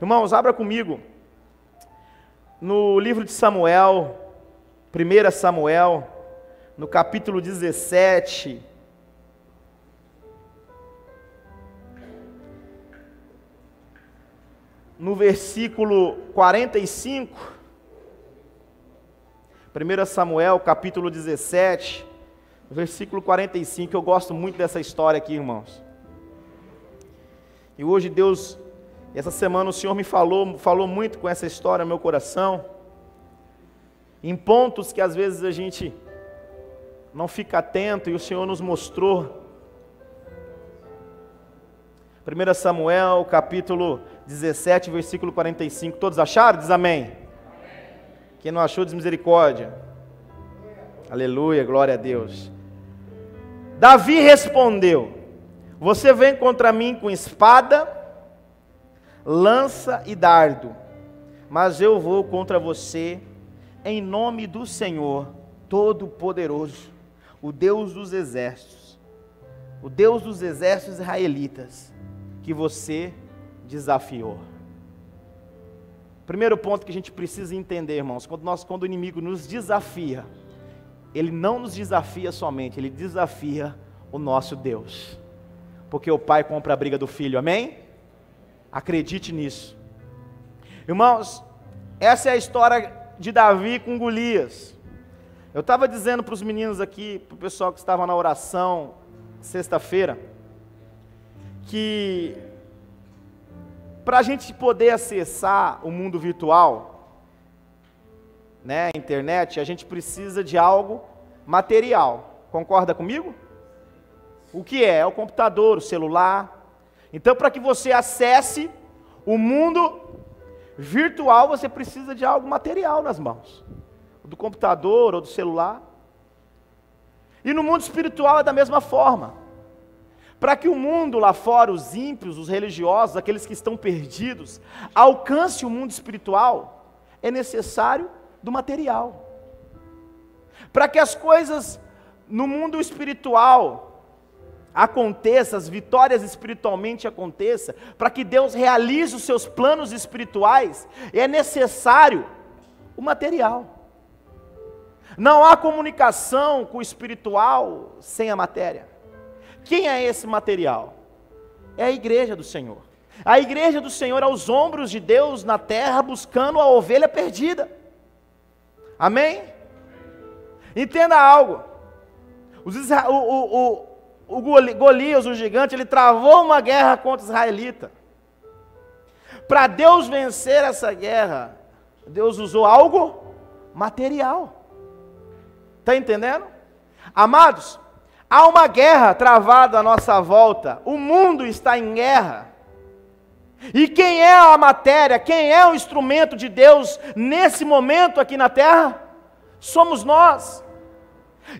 Irmãos, abra comigo no livro de Samuel, 1 Samuel, no capítulo 17. No versículo 45. 1 Samuel, capítulo 17, versículo 45. Eu gosto muito dessa história aqui, irmãos. E hoje Deus, essa semana o Senhor me falou muito com essa história no meu coração, em pontos que às vezes a gente não fica atento e o Senhor nos mostrou. 1 Samuel, capítulo 17, versículo 45. Todos acharam? Diz amém. Amém. Quem não achou, diz misericórdia. Aleluia, glória a Deus. Davi respondeu: você vem contra mim com espada, lança e dardo, mas eu vou contra você em nome do Senhor Todo-Poderoso, o Deus dos exércitos israelitas, que você desafiou. Primeiro ponto que a gente precisa entender, irmãos, quando o inimigo nos desafia, ele não nos desafia somente, ele desafia o nosso Deus, porque o pai compra a briga do filho, amém? Acredite nisso. Irmãos, essa é a história de Davi com Golias. Eu estava dizendo para os meninos aqui, para o pessoal que estava na oração sexta-feira, que para a gente poder acessar o mundo virtual, né, a internet, a gente precisa de algo material. Concorda comigo? O que é? É o computador, o celular. Então, para que você acesse o mundo virtual, você precisa de algo material nas mãos, do computador ou do celular. E no mundo espiritual é da mesma forma. Para que o mundo lá fora, os ímpios, os religiosos, aqueles que estão perdidos, alcance o mundo espiritual, é necessário do material. Para que as coisas no mundo espiritual aconteçam, as vitórias espiritualmente aconteçam, para que Deus realize os seus planos espirituais, é necessário o material. Não há comunicação com o espiritual sem a matéria. Quem é esse material? É a igreja do Senhor. A igreja do Senhor é os ombros de Deus na terra, buscando a ovelha perdida. Amém? Entenda algo. Golias, o gigante, ele travou uma guerra contra os israelitas. Para Deus vencer essa guerra, Deus usou algo material. Está entendendo? Amados, há uma guerra travada à nossa volta, o mundo está em guerra, e quem é a matéria, quem é o instrumento de Deus nesse momento aqui na terra? Somos nós.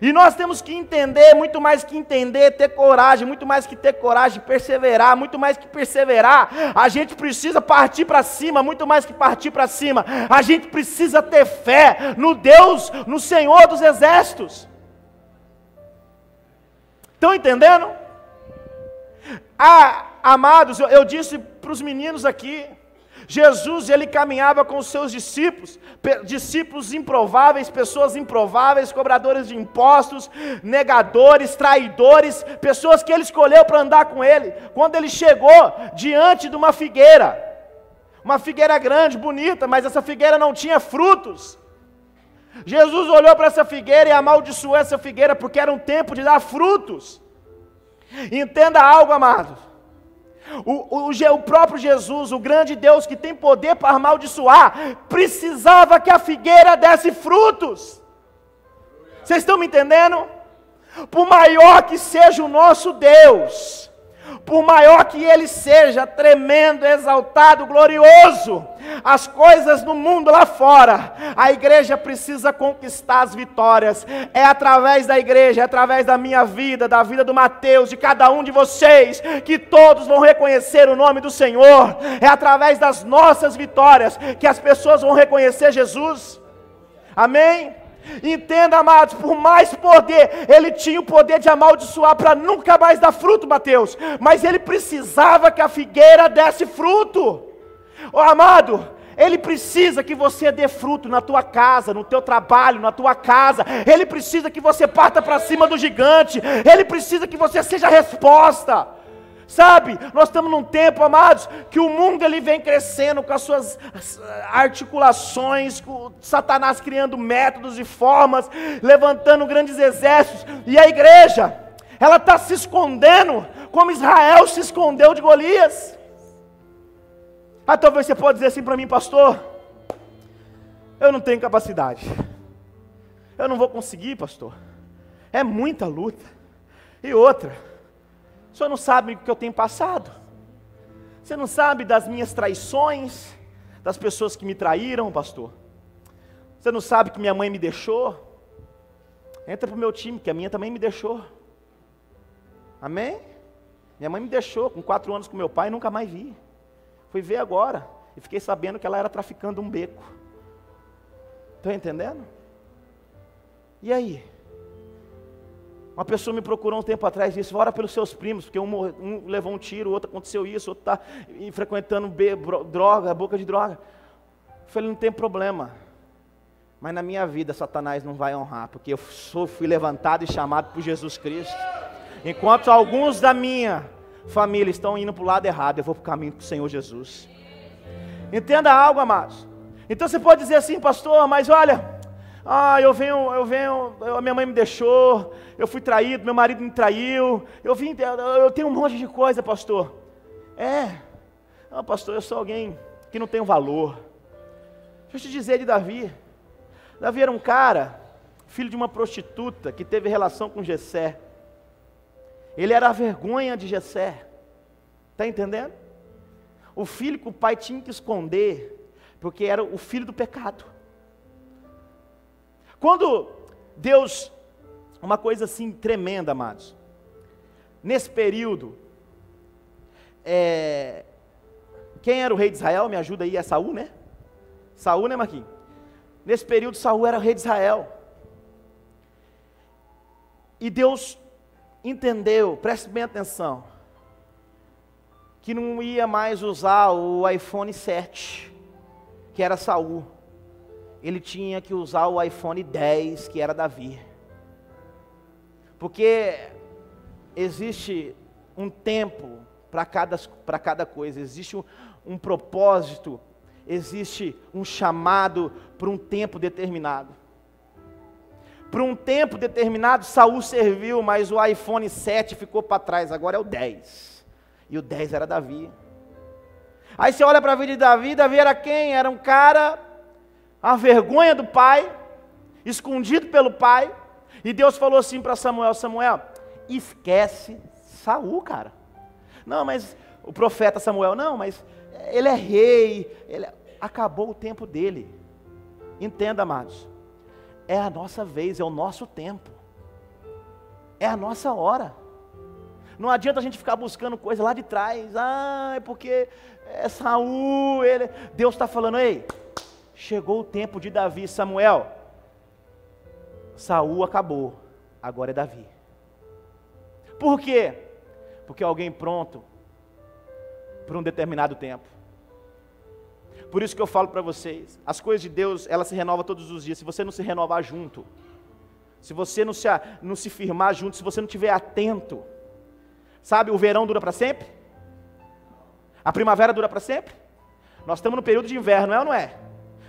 E nós temos que entender, muito mais que entender, ter coragem, muito mais que ter coragem, perseverar, muito mais que perseverar, a gente precisa partir para cima, muito mais que partir para cima, a gente precisa ter fé no Deus, no Senhor dos exércitos. Estão entendendo? Amados, eu disse para os meninos aqui, Jesus, ele caminhava com os seus discípulos improváveis, pessoas improváveis, cobradores de impostos, negadores, traidores, pessoas que ele escolheu para andar com ele. Quando ele chegou diante de uma figueira grande, bonita, mas essa figueira não tinha frutos. Jesus olhou para essa figueira e amaldiçoou essa figueira, porque era um tempo de dar frutos. Entenda algo, amado. O próprio Jesus, o grande Deus que tem poder para amaldiçoar, precisava que a figueira desse frutos. Vocês estão me entendendo? Por maior que seja o nosso Deus, por maior que Ele seja, tremendo, exaltado, glorioso, as coisas no mundo lá fora, a igreja precisa conquistar as vitórias. É através da igreja, é através da minha vida, da vida do Mateus, de cada um de vocês, que todos vão reconhecer o nome do Senhor. É através das nossas vitórias que as pessoas vão reconhecer Jesus. Amém? Entenda, amados, por mais poder, ele tinha o poder de amaldiçoar para nunca mais dar fruto, Mateus, mas ele precisava que a figueira desse fruto. Ô amado, Ele precisa que você dê fruto na tua casa, no teu trabalho, na tua casa. Ele precisa que você parta para cima do gigante. Ele precisa que você seja a resposta. Sabe, nós estamos num tempo, amados, que o mundo ele vem crescendo com as suas articulações, com Satanás criando métodos e formas, levantando grandes exércitos, e a igreja, ela está se escondendo, como Israel se escondeu de Golias. Talvez você pode dizer assim para mim, pastor, eu não tenho capacidade, eu não vou conseguir, pastor, é muita luta. E outra, o senhor não sabe o que eu tenho passado, você não sabe das minhas traições, das pessoas que me traíram, pastor, você não sabe que minha mãe me deixou. Entra para o meu time, que a minha também me deixou. Amém? Minha mãe me deixou com 4 anos com meu pai e nunca mais vi. Fui ver agora e fiquei sabendo que ela era traficando um beco. Estão entendendo? E aí? Uma pessoa me procurou um tempo atrás e disse, ora pelos seus primos, porque um levou um tiro, o outro aconteceu isso, o outro está frequentando droga, boca de droga. Eu falei, não tem problema, mas na minha vida Satanás não vai honrar, porque eu fui levantado e chamado por Jesus Cristo. Enquanto alguns da minha família estão indo para o lado errado, eu vou para o caminho do Senhor Jesus. Entenda algo, amados. Então você pode dizer assim, pastor, mas olha, a minha mãe me deixou, eu fui traído, meu marido me traiu, eu tenho um monte de coisa, pastor. Não, pastor, eu sou alguém que não tem valor. Deixa eu te dizer de Davi. Davi era um cara, filho de uma prostituta, que teve relação com Jessé. Ele era a vergonha de Jessé. Está entendendo? O filho que o pai tinha que esconder, porque era o filho do pecado. Quando Deus, uma coisa assim tremenda, amados, nesse período, quem era o rei de Israel? Me ajuda aí, é Saul, né? Saul, né, Marquinhos? Nesse período, Saul era o rei de Israel. E Deus entendeu, preste bem atenção, que não ia mais usar o iPhone 7, que era Saul. Ele tinha que usar o iPhone 10, que era Davi. Porque existe um tempo para cada coisa, existe um propósito, existe um chamado para um tempo determinado. Para um tempo determinado, Saul serviu, mas o iPhone 7 ficou para trás, agora é o 10. E o 10 era Davi. Aí você olha para a vida de Davi, Davi era quem? Era um cara, a vergonha do pai, escondido pelo pai. E Deus falou assim para Samuel, Samuel, esquece Saul, cara. Não, mas o profeta Samuel, não, mas ele é rei, acabou o tempo dele. Entenda, amados. É a nossa vez, é o nosso tempo, é a nossa hora. Não adianta a gente ficar buscando coisa lá de trás, é porque é Saul, Deus está falando, ei, chegou o tempo de Davi. Samuel, Saul acabou, agora é Davi. Por quê? Porque é alguém pronto para um determinado tempo. Por isso que eu falo para vocês, as coisas de Deus, elas se renovam todos os dias. Se você não se renovar junto, se você não se firmar junto, se você não estiver atento, sabe, o verão dura para sempre? A primavera dura para sempre? Nós estamos no período de inverno, é ou não é?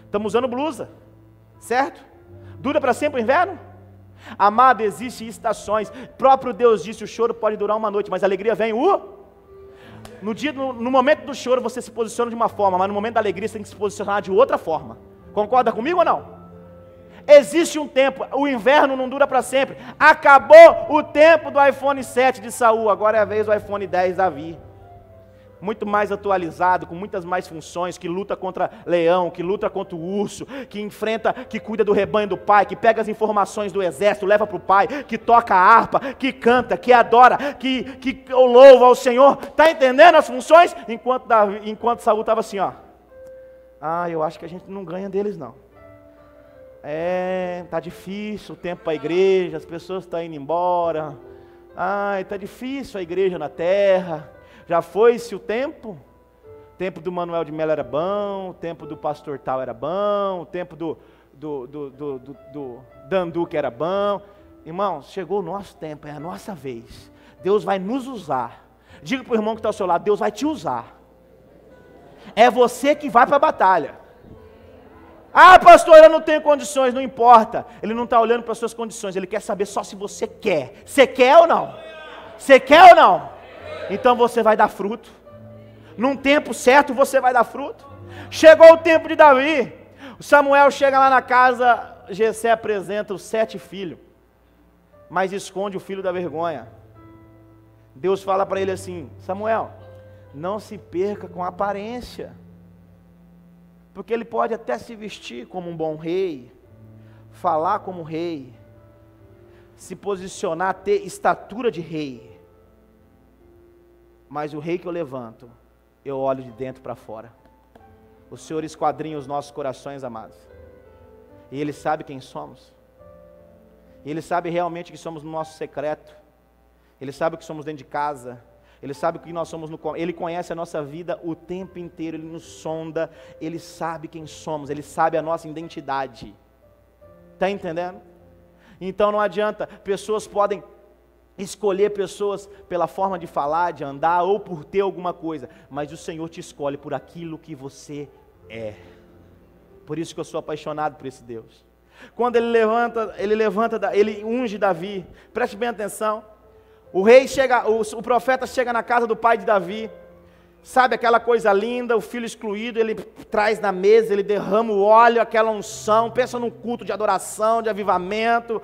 Estamos usando blusa, certo? Dura para sempre o inverno? Amado, existem estações, próprio Deus disse, o choro pode durar uma noite, mas a alegria vem no momento do choro você se posiciona de uma forma, mas no momento da alegria você tem que se posicionar de outra forma. Concorda comigo ou não? Existe um tempo, o inverno não dura para sempre. Acabou o tempo do iPhone 7 de Saul, agora é a vez do iPhone 10 Davi. Muito mais atualizado, com muitas mais funções, que luta contra leão, que luta contra o urso, que enfrenta, que cuida do rebanho do pai, que pega as informações do exército, leva para o pai, que toca a harpa, que canta, que adora, que louva ao Senhor. Está entendendo as funções? Enquanto Saul estava assim, ó. Eu acho que a gente não ganha deles não. Tá difícil o tempo para a igreja, as pessoas estão indo embora. Está difícil a igreja na terra. Já foi-se o tempo? O tempo do Manuel de Mello era bom, o tempo do pastor tal era bom, o tempo do Dandu que era bom. Irmãos, chegou o nosso tempo, é a nossa vez. Deus vai nos usar. Diga para o irmão que está ao seu lado, Deus vai te usar. É você que vai para a batalha. Ah, pastor, eu não tenho condições, não importa. Ele não está olhando para as suas condições, ele quer saber só se você quer. Você quer ou não? Você quer ou não? Então você vai dar fruto. Num tempo certo você vai dar fruto. Chegou o tempo de Davi. O Samuel chega lá na casa, Jessé apresenta os 7 filhos, mas esconde o filho da vergonha. Deus fala para ele assim: Samuel, não se perca com a aparência, porque ele pode até se vestir como um bom rei, falar como rei, se posicionar, ter estatura de rei, mas o rei que eu levanto, eu olho de dentro para fora. O Senhor esquadrinha os nossos corações, amados, e Ele sabe quem somos, e Ele sabe realmente que somos no nosso secreto, Ele sabe o que somos dentro de casa, Ele sabe o que nós somos Ele conhece a nossa vida o tempo inteiro, Ele nos sonda, Ele sabe quem somos, Ele sabe a nossa identidade. Está entendendo? Então não adianta, pessoas podem escolher pessoas pela forma de falar, de andar, ou por ter alguma coisa, mas o Senhor te escolhe por aquilo que você é. Por isso que eu sou apaixonado por esse Deus. Quando ele unge Davi, preste bem atenção. O profeta chega na casa do pai de Davi, sabe aquela coisa linda, o filho excluído, ele traz na mesa, ele derrama o óleo, aquela unção, pensa num culto de adoração, de avivamento,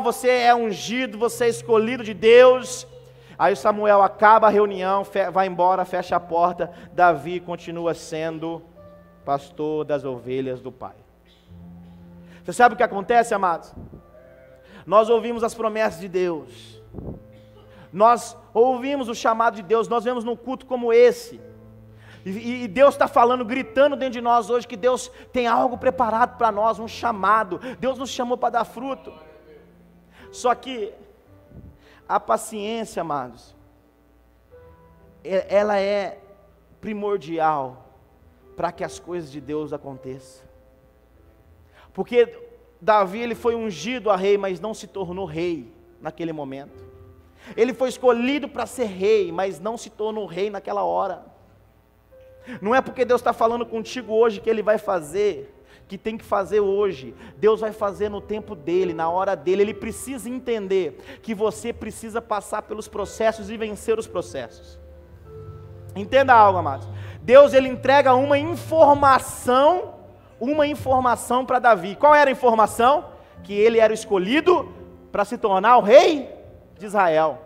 você é ungido, você é escolhido de Deus. Aí Samuel acaba a reunião, vai embora, fecha a porta, Davi continua sendo pastor das ovelhas do pai. Você sabe o que acontece, amados? Nós ouvimos as promessas de Deus, nós ouvimos o chamado de Deus, nós vemos num culto como esse, e Deus está falando, gritando dentro de nós hoje, que Deus tem algo preparado para nós, um chamado, Deus nos chamou para dar fruto. Só que a paciência, amados, ela é primordial para que as coisas de Deus aconteçam, porque Davi, ele foi ungido a rei, mas não se tornou rei naquele momento. Ele foi escolhido para ser rei, mas não se tornou rei naquela hora. Não é porque Deus está falando contigo hoje que Ele vai fazer, que tem que fazer hoje. Deus vai fazer no tempo dEle, na hora dEle. Ele precisa entender que você precisa passar pelos processos e vencer os processos. Entenda algo, amados. Deus, Ele entrega uma informação para Davi. Qual era a informação? Que ele era o escolhido para se tornar o rei de Israel.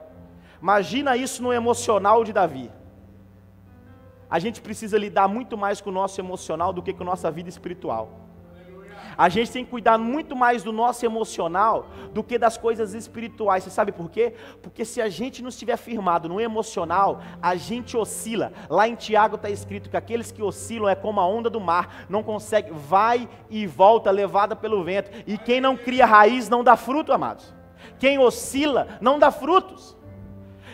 Imagina isso no emocional de Davi. A gente precisa lidar muito mais com o nosso emocional do que com a nossa vida espiritual. A gente tem que cuidar muito mais do nosso emocional do que das coisas espirituais. Você sabe por quê? Porque se a gente não estiver firmado no emocional, a gente oscila. Lá em Tiago está escrito que aqueles que oscilam é como a onda do mar, não consegue, vai e volta levada pelo vento. E quem não cria raiz não dá fruto, amados. Quem oscila não dá frutos.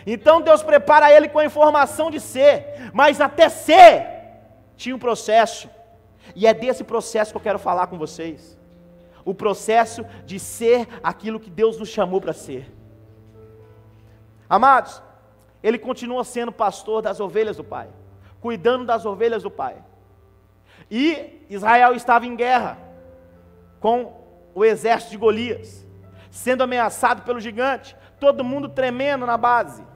Então Deus prepara ele com a informação de ser, mas até ser tinha um processo. E é desse processo que eu quero falar com vocês. O processo de ser aquilo que Deus nos chamou para ser. Amados, ele continua sendo pastor das ovelhas do Pai, cuidando das ovelhas do Pai. E Israel estava em guerra com o exército de Golias, sendo ameaçado pelo gigante, todo mundo tremendo na base.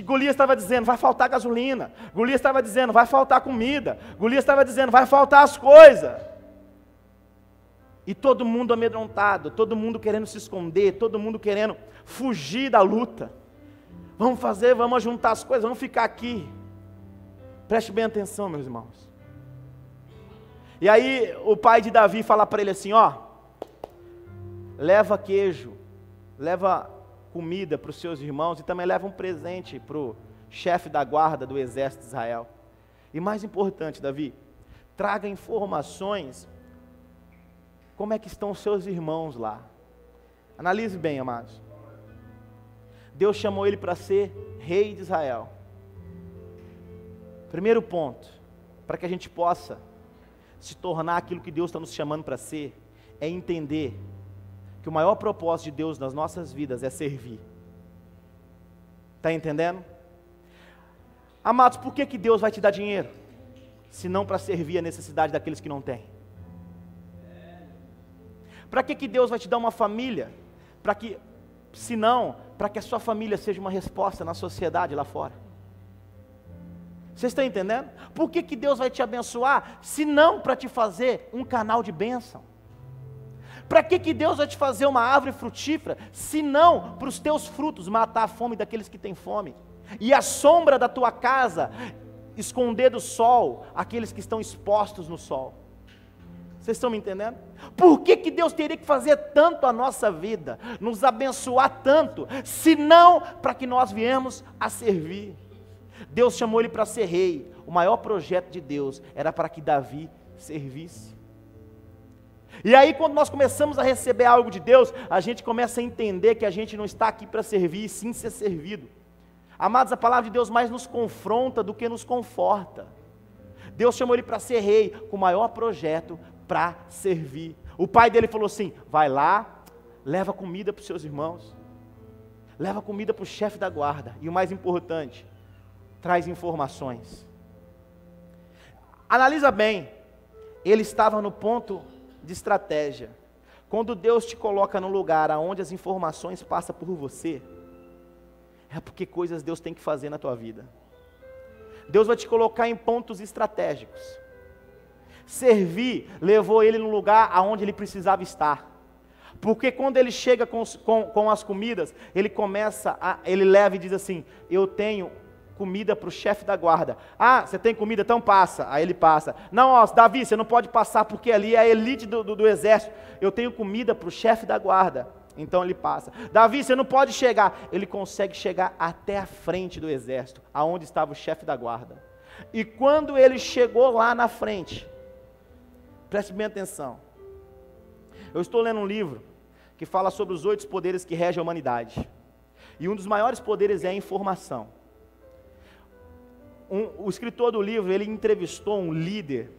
Golias estava dizendo, vai faltar gasolina. Golias estava dizendo, vai faltar comida. Golias estava dizendo, vai faltar as coisas. E todo mundo amedrontado, todo mundo querendo se esconder, todo mundo querendo fugir da luta. Vamos juntar as coisas, vamos ficar aqui. Preste bem atenção, meus irmãos. E aí o pai de Davi fala para ele assim, leva queijo, leva comida para os seus irmãos e também leva um presente para o chefe da guarda do exército de Israel. E mais importante, Davi, traga informações, como é que estão os seus irmãos lá. Analise bem, amados. Deus chamou ele para ser rei de Israel. Primeiro ponto, para que a gente possa se tornar aquilo que Deus está nos chamando para ser, é entender que o maior propósito de Deus nas nossas vidas é servir. Está entendendo? Amados, por que Deus vai te dar dinheiro? Se não para servir a necessidade daqueles que não têm. Para que Deus vai te dar uma família? Se não, para que a sua família seja uma resposta na sociedade lá fora. Vocês estão entendendo? Por que Deus vai te abençoar, se não para te fazer um canal de bênção? Para que Deus vai te fazer uma árvore frutífera, se não para os teus frutos matar a fome daqueles que têm fome? E a sombra da tua casa esconder do sol aqueles que estão expostos no sol. Vocês estão me entendendo? Por que Deus teria que fazer tanto a nossa vida, nos abençoar tanto, se não para que nós viemos a servir? Deus chamou ele para ser rei. O maior projeto de Deus era para que Davi servisse. E aí, quando nós começamos a receber algo de Deus, a gente começa a entender que a gente não está aqui para servir, sim ser servido. Amados, a palavra de Deus mais nos confronta do que nos conforta. Deus chamou ele para ser rei, com o maior projeto para servir. O pai dele falou assim: vai lá, leva comida para os seus irmãos, leva comida para o chefe da guarda, e o mais importante, traz informações. Analisa bem, ele estava no ponto de estratégia. Quando Deus te coloca num lugar onde as informações passam por você, é porque coisas Deus tem que fazer na tua vida. Deus vai te colocar em pontos estratégicos. Servir levou ele no lugar aonde ele precisava estar. Porque quando ele chega com as comidas, ele leva e diz assim: eu tenho comida para o chefe da guarda. Ah, você tem comida? Então passa. Aí ele passa. Não, ó, Davi, você não pode passar porque ali é a elite do exército. Eu tenho comida para o chefe da guarda. Então ele passa. Davi, você não pode chegar. Ele consegue chegar até a frente do exército, aonde estava o chefe da guarda. E quando ele chegou lá na frente, preste bem atenção. Eu estou lendo um livro que fala sobre os 8 poderes que regem a humanidade. E um dos maiores poderes é a informação. O escritor do livro, ele entrevistou um líder,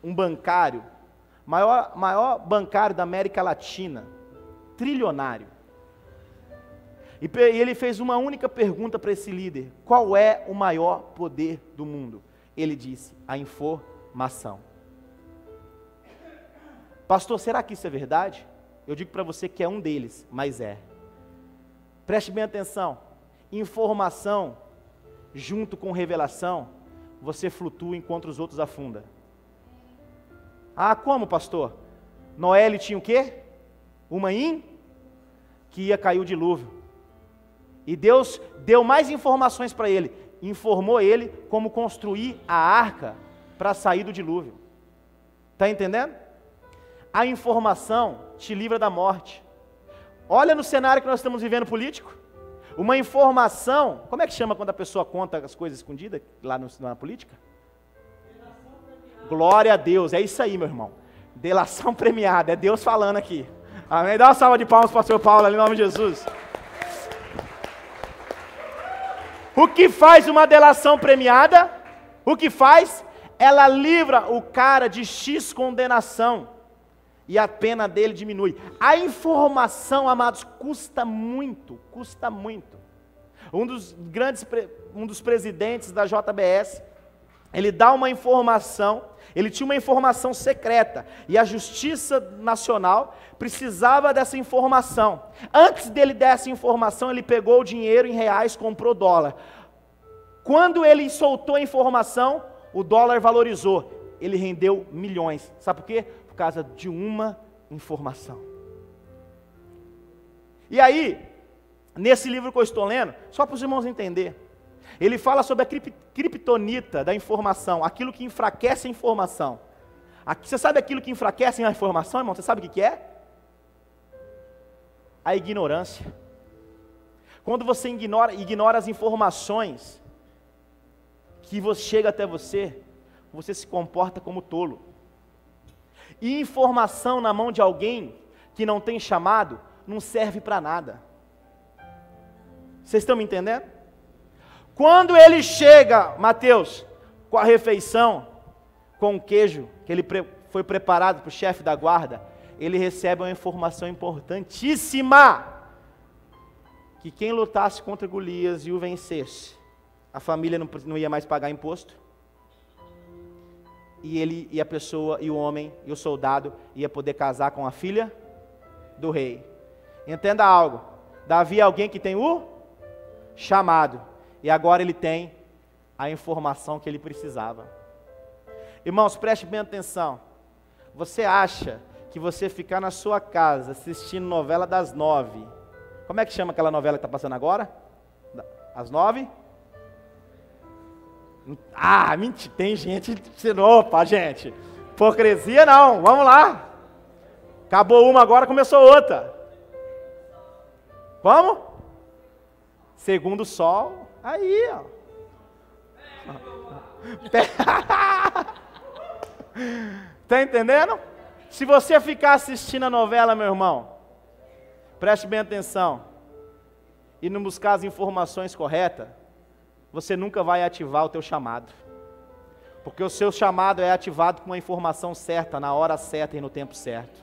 um bancário, maior bancário da América Latina, trilionário. E ele fez uma única pergunta para esse líder: qual é o maior poder do mundo? Ele disse: a informação. Pastor, será que isso é verdade? Eu digo para você que é um deles, mas é. Preste bem atenção. Informação junto com revelação, você flutua enquanto os outros afundam. Ah, como, pastor? Noé, ele tinha o quê? Uma que ia cair o dilúvio. E Deus deu mais informações para ele. Informou ele como construir a arca para sair do dilúvio. Está entendendo? A informação te livra da morte. Olha no cenário que nós estamos vivendo político. Uma informação, como é que chama quando a pessoa conta as coisas escondidas lá na política? Glória a Deus, é isso aí, meu irmão. Delação premiada, é Deus falando aqui. Amém? Dá uma salva de palmas para o pastor Paulo, ali, em nome de Jesus. O que faz uma delação premiada? O que faz? Ela livra o cara de X condenação e a pena dele diminui. A informação, amados, custa muito, custa muito. Um dos presidentes da JBS, ele dá uma informação, ele tinha uma informação secreta, e a Justiça Nacional precisava dessa informação. Antes dele dar essa informação, ele pegou o dinheiro em reais, comprou dólar. Quando ele soltou a informação, o dólar valorizou, ele rendeu milhões. Sabe por quê? Por causa de uma informação. E aí, nesse livro que eu estou lendo, só para os irmãos entenderem, ele fala sobre a criptonita da informação, aquilo que enfraquece a informação. Você sabe aquilo que enfraquece a informação, irmão? Você sabe o que é? A ignorância. Quando você ignora as informações que chega até você, você se comporta como tolo. E informação na mão de alguém que não tem chamado, não serve para nada. Vocês estão me entendendo? Quando ele chega, Mateus, com a refeição, com o queijo que ele foi preparado para o chefe da guarda, ele recebe uma informação importantíssima, que quem lutasse contra Golias e o vencesse, a família não ia mais pagar imposto, e ele e a pessoa, e o homem, e o soldado, ia poder casar com a filha do rei. Entenda algo, Davi é alguém que tem o chamado, e agora ele tem a informação que ele precisava. Irmãos, preste bem atenção, você acha que você ficar na sua casa assistindo novela das 9, como é que chama aquela novela que está passando agora? Às 9? Ah, mentira, tem gente, opa gente, hipocrisia não, vamos lá, acabou uma agora, começou outra, vamos? Segundo o sol, aí ó, tá entendendo? Se você ficar assistindo a novela, meu irmão, preste bem atenção, e não buscar as informações corretas, você nunca vai ativar o teu chamado, porque o seu chamado é ativado com a informação certa, na hora certa e no tempo certo.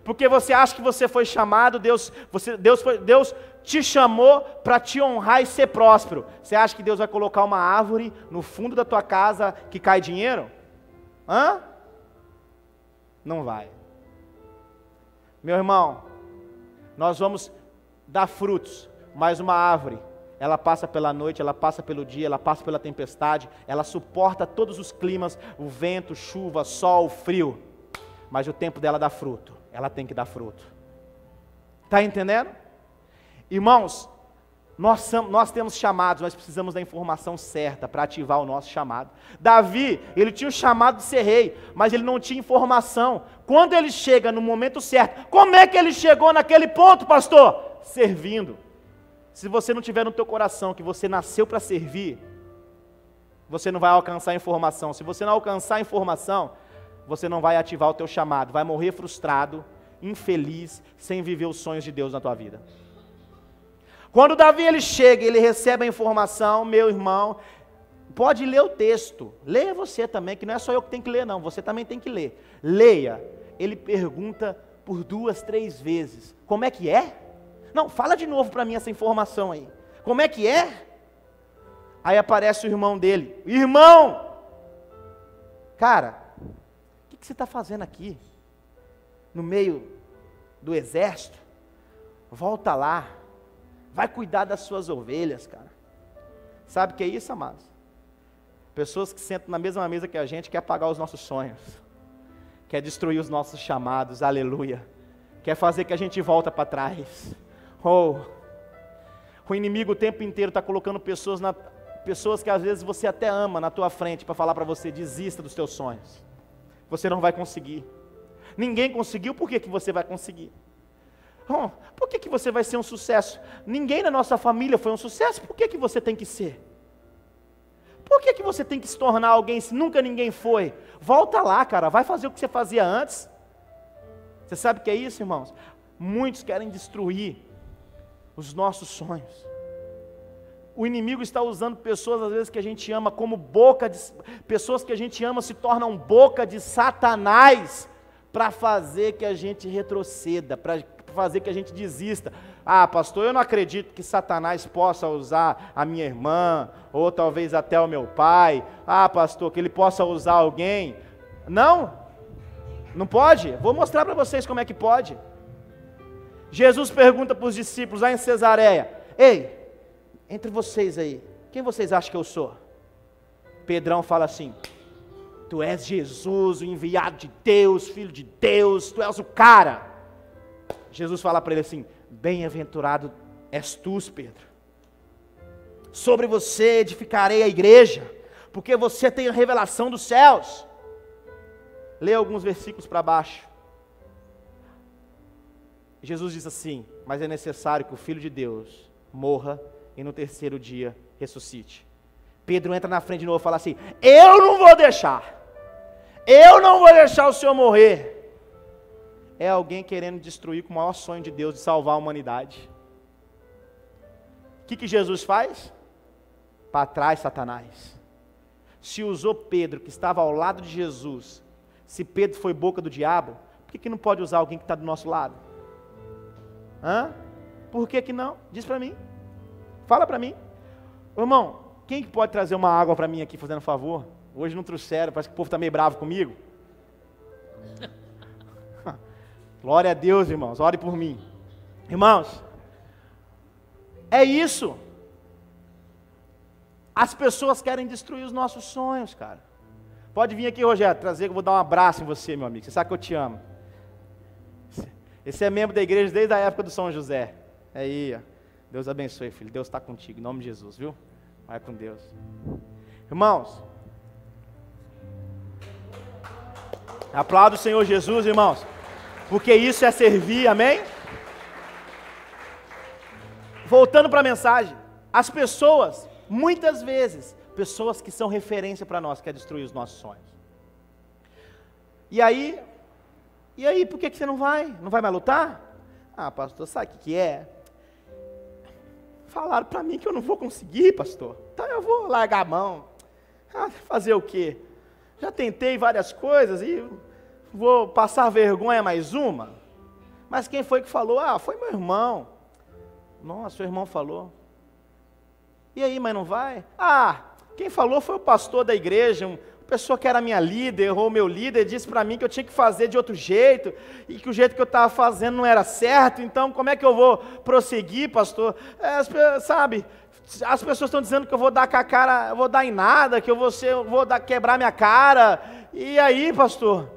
Porque você acha que você foi chamado, Deus te chamou para te honrar e ser próspero. Você acha que Deus vai colocar uma árvore no fundo da tua casa que cai dinheiro? Hã? Não vai. Meu irmão, nós vamos dar frutos, mas uma árvore, ela passa pela noite, ela passa pelo dia, ela passa pela tempestade, ela suporta todos os climas, o vento, chuva, sol, frio, mas o tempo dela dá fruto, ela tem que dar fruto. Está entendendo? Irmãos, nós temos chamados, nós precisamos da informação certa para ativar o nosso chamado. Davi, ele tinha o chamado de ser rei, mas ele não tinha informação. Quando ele chega no momento certo, como é que ele chegou naquele ponto, pastor? Servindo. Se você não tiver no teu coração que você nasceu para servir, você não vai alcançar a informação. Se você não alcançar a informação, você não vai ativar o teu chamado, vai morrer frustrado, infeliz, sem viver os sonhos de Deus na tua vida. Quando Davi ele chega, ele recebe a informação, meu irmão, pode ler o texto, leia você também, que não é só eu que tenho que ler não, você também tem que ler. Leia, ele pergunta por 2, 3 vezes, como é que é? Não, fala de novo para mim essa informação aí, como é que é? Aí aparece o irmão dele, irmão, cara, o que você está fazendo aqui, no meio do exército? Volta lá, vai cuidar das suas ovelhas, cara. Sabe o que é isso, amados? Pessoas que sentam na mesma mesa que a gente, quer apagar os nossos sonhos, quer destruir os nossos chamados, aleluia, quer fazer que a gente volta para trás. Oh, o inimigo o tempo inteiro está colocando pessoas que às vezes você até ama na tua frente, para falar para você, desista dos teus sonhos, você não vai conseguir, ninguém conseguiu, por que você vai conseguir? Oh, por que você vai ser um sucesso? Ninguém na nossa família foi um sucesso, por que você tem que ser? Por que você tem que se tornar alguém se nunca ninguém foi? Volta lá, cara, vai fazer o que você fazia antes. Você sabe o que é isso, irmãos? Muitos querem destruir os nossos sonhos. O inimigo está usando pessoas às vezes que a gente ama como pessoas que a gente ama se tornam boca de Satanás, para fazer que a gente retroceda, para fazer que a gente desista. Ah, pastor, eu não acredito que Satanás possa usar a minha irmã, ou talvez até o meu pai. Ah, pastor, que ele possa usar alguém. Não pode? Vou mostrar para vocês como é que pode. Jesus pergunta para os discípulos lá em Cesareia, ei, entre vocês aí, quem vocês acham que eu sou? Pedrão fala assim, tu és Jesus, o enviado de Deus, filho de Deus, tu és o cara. Jesus fala para ele assim, bem-aventurado és tu, Pedro, sobre você edificarei a igreja, porque você tem a revelação dos céus. Lê alguns versículos para baixo. Jesus diz assim, mas é necessário que o Filho de Deus morra e no terceiro dia ressuscite. Pedro entra na frente de novo e fala assim, eu não vou deixar o Senhor morrer. É alguém querendo destruir com o maior sonho de Deus de salvar a humanidade. O que Jesus faz? Para trás, Satanás. se usou Pedro, que estava ao lado de Jesus, se Pedro foi boca do diabo, por que não pode usar alguém que está do nosso lado? Por que não? Diz para mim. Fala para mim. Irmão, quem que pode trazer uma água para mim aqui, fazendo favor? Hoje não trouxeram, parece que o povo está meio bravo comigo. Glória a Deus, irmãos, ore por mim. Irmãos, é isso. As pessoas querem destruir os nossos sonhos, cara. Pode vir aqui, Rogério, trazer que eu vou dar um abraço em você, meu amigo. Você sabe que eu te amo. Esse é membro da igreja desde a época do São José. Aí, ó. Deus abençoe, filho. Deus está contigo, em nome de Jesus, viu? Vai com Deus. Irmãos, aplauda o Senhor Jesus, irmãos, porque isso é servir, amém? Voltando para a mensagem, as pessoas, muitas vezes, pessoas que são referência para nós, querem destruir os nossos sonhos. E aí, por que você não vai? Não vai mais lutar? Ah, pastor, sabe o que é? Falaram para mim que eu não vou conseguir, pastor. Então eu vou largar a mão. Fazer o quê? Já tentei várias coisas e vou passar vergonha mais uma. Mas quem foi que falou? Foi meu irmão. Nossa, seu irmão falou. E aí, mas não vai? Quem falou foi o pastor da igreja, uma pessoa que era minha líder, ou meu líder, disse para mim que eu tinha que fazer de outro jeito, e que o jeito que eu estava fazendo não era certo, então como é que eu vou prosseguir, pastor? Sabe, as pessoas estão dizendo que eu vou dar com a cara, eu vou dar em nada, que eu vou quebrar minha cara, e aí, pastor?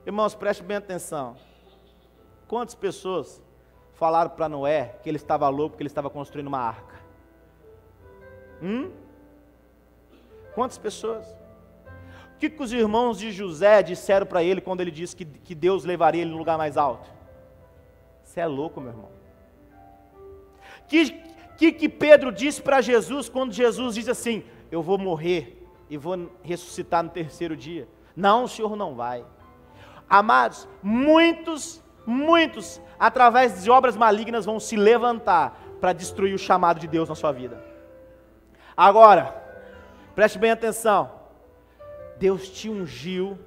Irmãos, preste bem atenção. Quantas pessoas falaram para Noé que ele estava louco, porque ele estava construindo uma arca? Quantas pessoas? O que os irmãos de José disseram para ele quando ele disse que Deus levaria ele no lugar mais alto? Você é louco, meu irmão. Que Pedro disse para Jesus quando Jesus diz assim: eu vou morrer e vou ressuscitar no terceiro dia? Não, o Senhor não vai. Amados, muitos, através de obras malignas vão se levantar para destruir o chamado de Deus na sua vida. Agora, preste bem atenção, Deus te ungiu,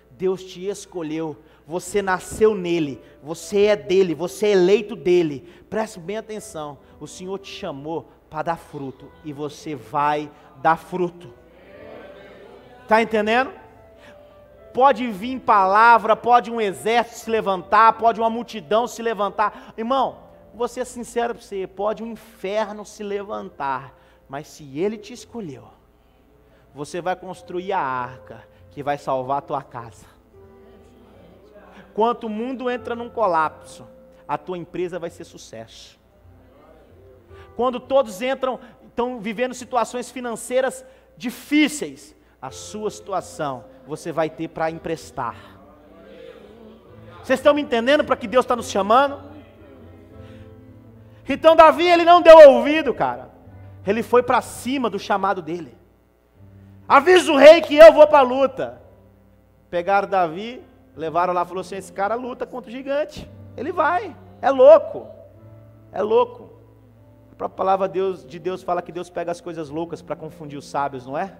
Deus te escolheu, você nasceu nele, você é dele, você é eleito dele. Preste bem atenção, o Senhor te chamou para dar fruto, e você vai dar fruto. Está entendendo? Pode vir palavra, pode um exército se levantar, pode uma multidão se levantar. Irmão, vou ser sincero para você, pode um inferno se levantar, mas se ele te escolheu, você vai construir a arca que vai salvar a tua casa. Quando o mundo entra num colapso, a tua empresa vai ser sucesso. Quando todos estão vivendo situações financeiras difíceis, a sua situação você vai ter para emprestar. Vocês estão me entendendo para que Deus está nos chamando? Então Davi, ele não deu ouvido, cara. Ele foi para cima do chamado dele. Avisa o rei que eu vou para a luta. Pegaram Davi, levaram lá e falaram assim: esse cara luta contra o gigante. Ele vai, é louco. É louco. A própria palavra de Deus fala que Deus pega as coisas loucas para confundir os sábios, não é?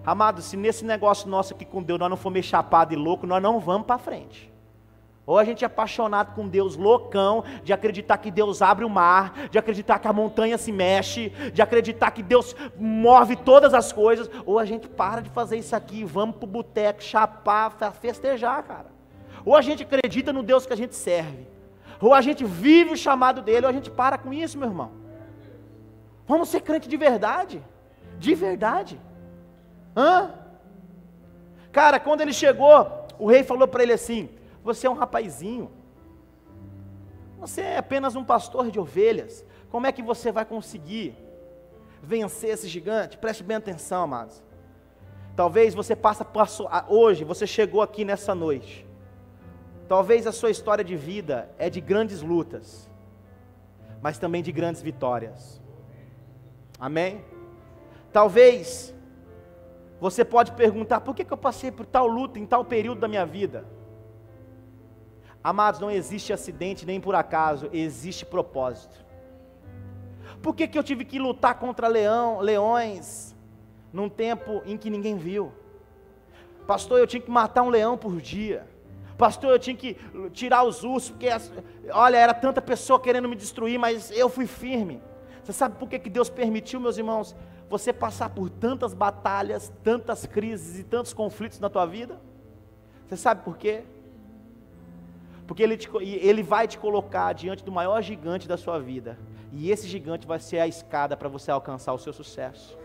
Amado, se nesse negócio nosso aqui com Deus nós não for meio chapado e louco, nós não vamos para frente. Ou a gente é apaixonado com Deus, loucão, de acreditar que Deus abre o mar, de acreditar que a montanha se mexe, de acreditar que Deus move todas as coisas, ou a gente para de fazer isso aqui e vamos para o boteco, chapar, festejar, cara. Ou a gente acredita no Deus que a gente serve, ou a gente vive o chamado dele, ou a gente para com isso, meu irmão. Vamos ser crente de verdade, de verdade. Cara, quando ele chegou, o rei falou para ele assim: você é um rapazinho, você é apenas um pastor de ovelhas, como é que você vai conseguir vencer esse gigante? Preste bem atenção, amados. Talvez você hoje, você chegou aqui nessa noite, talvez a sua história de vida é de grandes lutas, mas também de grandes vitórias. Amém? Talvez você pode perguntar: por que eu passei por tal luta em tal período da minha vida? Amados, não existe acidente nem por acaso, existe propósito. Por que eu tive que lutar contra leões? num tempo em que ninguém viu. Pastor, eu tinha que matar um leão por dia. Pastor, eu tinha que tirar os ursos, porque, olha, era tanta pessoa querendo me destruir, mas eu fui firme. Você sabe por que Deus permitiu, meus irmãos, você passar por tantas batalhas, tantas crises e tantos conflitos na tua vida? Você sabe por quê? Porque Ele vai te colocar diante do maior gigante da sua vida, e esse gigante vai ser a escada para você alcançar o seu sucesso.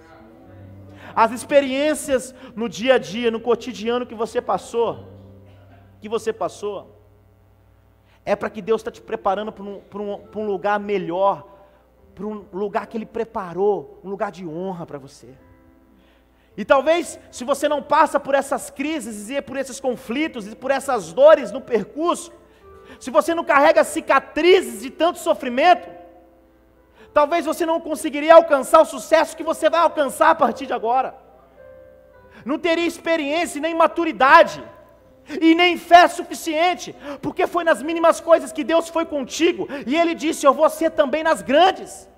As experiências no dia a dia, no cotidiano que você passou, é para que Deus está te preparando para um lugar melhor, para um lugar que Ele preparou, um lugar de honra para você. E talvez, se você não passa por essas crises, e por esses conflitos, e por essas dores no percurso, se você não carrega cicatrizes de tanto sofrimento, talvez você não conseguiria alcançar o sucesso que você vai alcançar a partir de agora. Não teria experiência, nem maturidade, e nem fé suficiente, porque foi nas mínimas coisas que Deus foi contigo, e Ele disse, eu vou ser também nas grandes.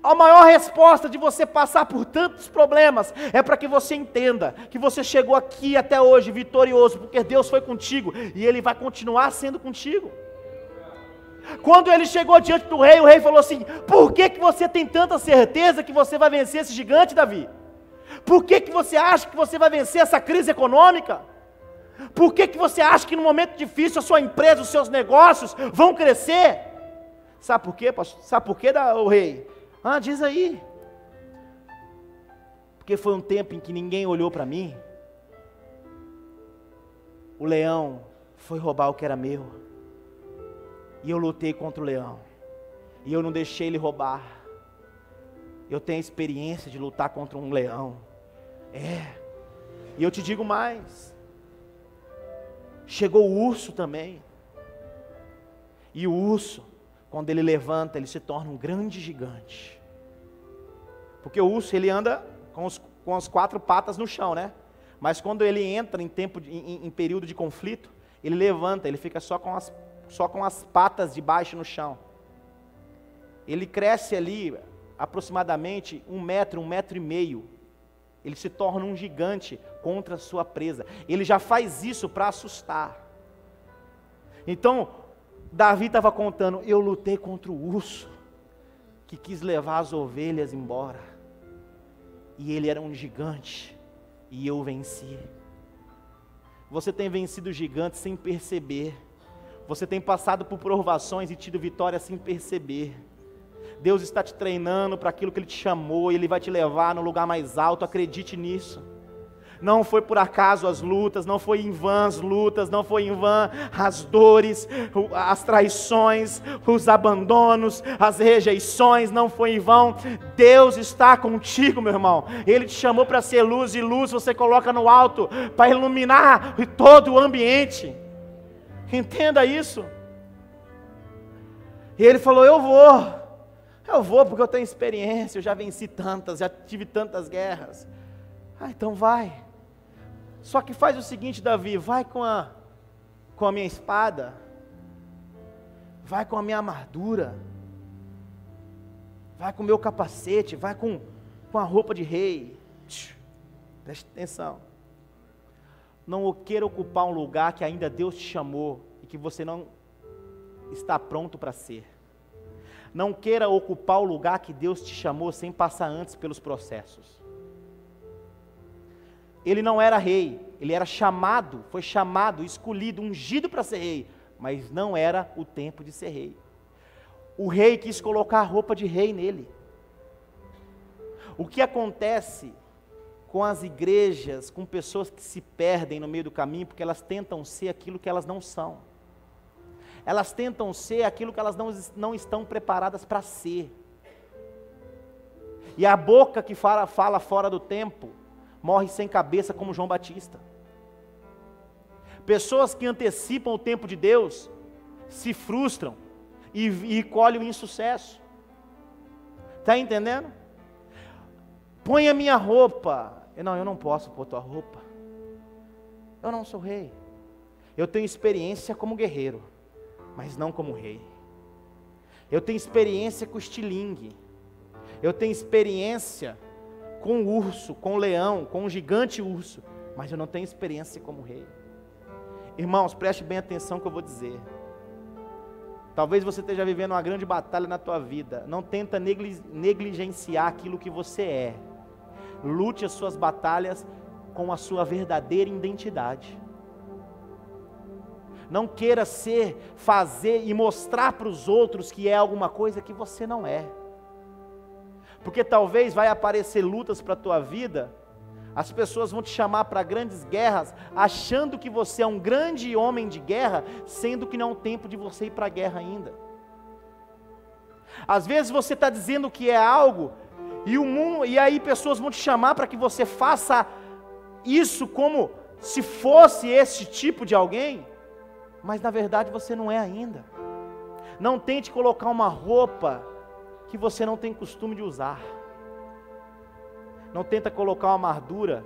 A maior resposta de você passar por tantos problemas, é para que você entenda, que você chegou aqui até hoje vitorioso, porque Deus foi contigo, e Ele vai continuar sendo contigo. Quando ele chegou diante do rei, o rei falou assim, por que você tem tanta certeza que você vai vencer esse gigante, Davi? Por que você acha que você vai vencer essa crise econômica? Por que você acha que no momento difícil a sua empresa, os seus negócios vão crescer? Sabe por quê, pastor? Sabe por quê, o rei? Diz aí. Porque foi um tempo em que ninguém olhou para mim. O leão foi roubar o que era meu. E eu lutei contra o leão. E eu não deixei ele roubar. Eu tenho a experiência de lutar contra um leão. E eu te digo mais. Chegou o urso também. E o urso, quando ele levanta, ele se torna um grande gigante. Porque o urso, ele anda com as 4 patas no chão, né? Mas quando ele entra em período de conflito, ele levanta, ele fica só com as patas de baixo no chão. Ele cresce ali aproximadamente 1 metro, 1,5 metros. Ele se torna um gigante contra a sua presa. Ele já faz isso para assustar. Então, Davi estava contando, eu lutei contra o urso, que quis levar as ovelhas embora. E ele era um gigante, e eu venci. Você tem vencido gigantes sem perceber. Você tem passado por provações e tido vitória sem perceber. Deus está te treinando para aquilo que Ele te chamou, e Ele vai te levar no lugar mais alto, acredite nisso. Não foi por acaso as lutas, não foi em vão as lutas, não foi em vão as dores, as traições, os abandonos, as rejeições, não foi em vão. Deus está contigo, meu irmão. Ele te chamou para ser luz, e luz você coloca no alto, para iluminar todo o ambiente. Entenda isso. E ele falou, eu vou porque eu tenho experiência, eu já venci tantas, já tive tantas guerras. Então vai. Só que faz o seguinte, Davi, vai com a minha espada, vai com a minha armadura, vai com o meu capacete, vai com a roupa de rei. Preste atenção. Não queira ocupar um lugar que ainda Deus te chamou e que você não está pronto para ser. Não queira ocupar o lugar que Deus te chamou sem passar antes pelos processos. Ele não era rei, ele era chamado, foi chamado, escolhido, ungido para ser rei, mas não era o tempo de ser rei. O rei quis colocar a roupa de rei nele. O que acontece com as igrejas, com pessoas que se perdem no meio do caminho, porque elas tentam ser aquilo que elas não são. Elas tentam ser aquilo que elas não estão preparadas para ser. E a boca que fala fora do tempo, morre sem cabeça como João Batista. Pessoas que antecipam o tempo de Deus, se frustram e colhem o insucesso. Está entendendo? Põe a minha roupa. Eu não posso pôr tua roupa. Eu não sou rei. Eu tenho experiência como guerreiro, mas não como rei. Eu tenho experiência com estilingue. Eu tenho experiência com o urso, com o leão, com o gigante urso, mas eu não tenho experiência como rei. Irmãos, preste bem atenção no que eu vou dizer. Talvez você esteja vivendo uma grande batalha na tua vida. Não tenta negligenciar aquilo que você é. Lute as suas batalhas com a sua verdadeira identidade. Não queira fazer e mostrar para os outros que é alguma coisa que você não é. Porque talvez vai aparecer lutas para a tua vida, as pessoas vão te chamar para grandes guerras, achando que você é um grande homem de guerra, sendo que não é o tempo de você ir para a guerra ainda. Às vezes você está dizendo que é algo, e aí pessoas vão te chamar para que você faça isso como se fosse esse tipo de alguém, mas na verdade você não é ainda. Não tente colocar uma roupa que você não tem costume de usar. Não tenta colocar uma armadura,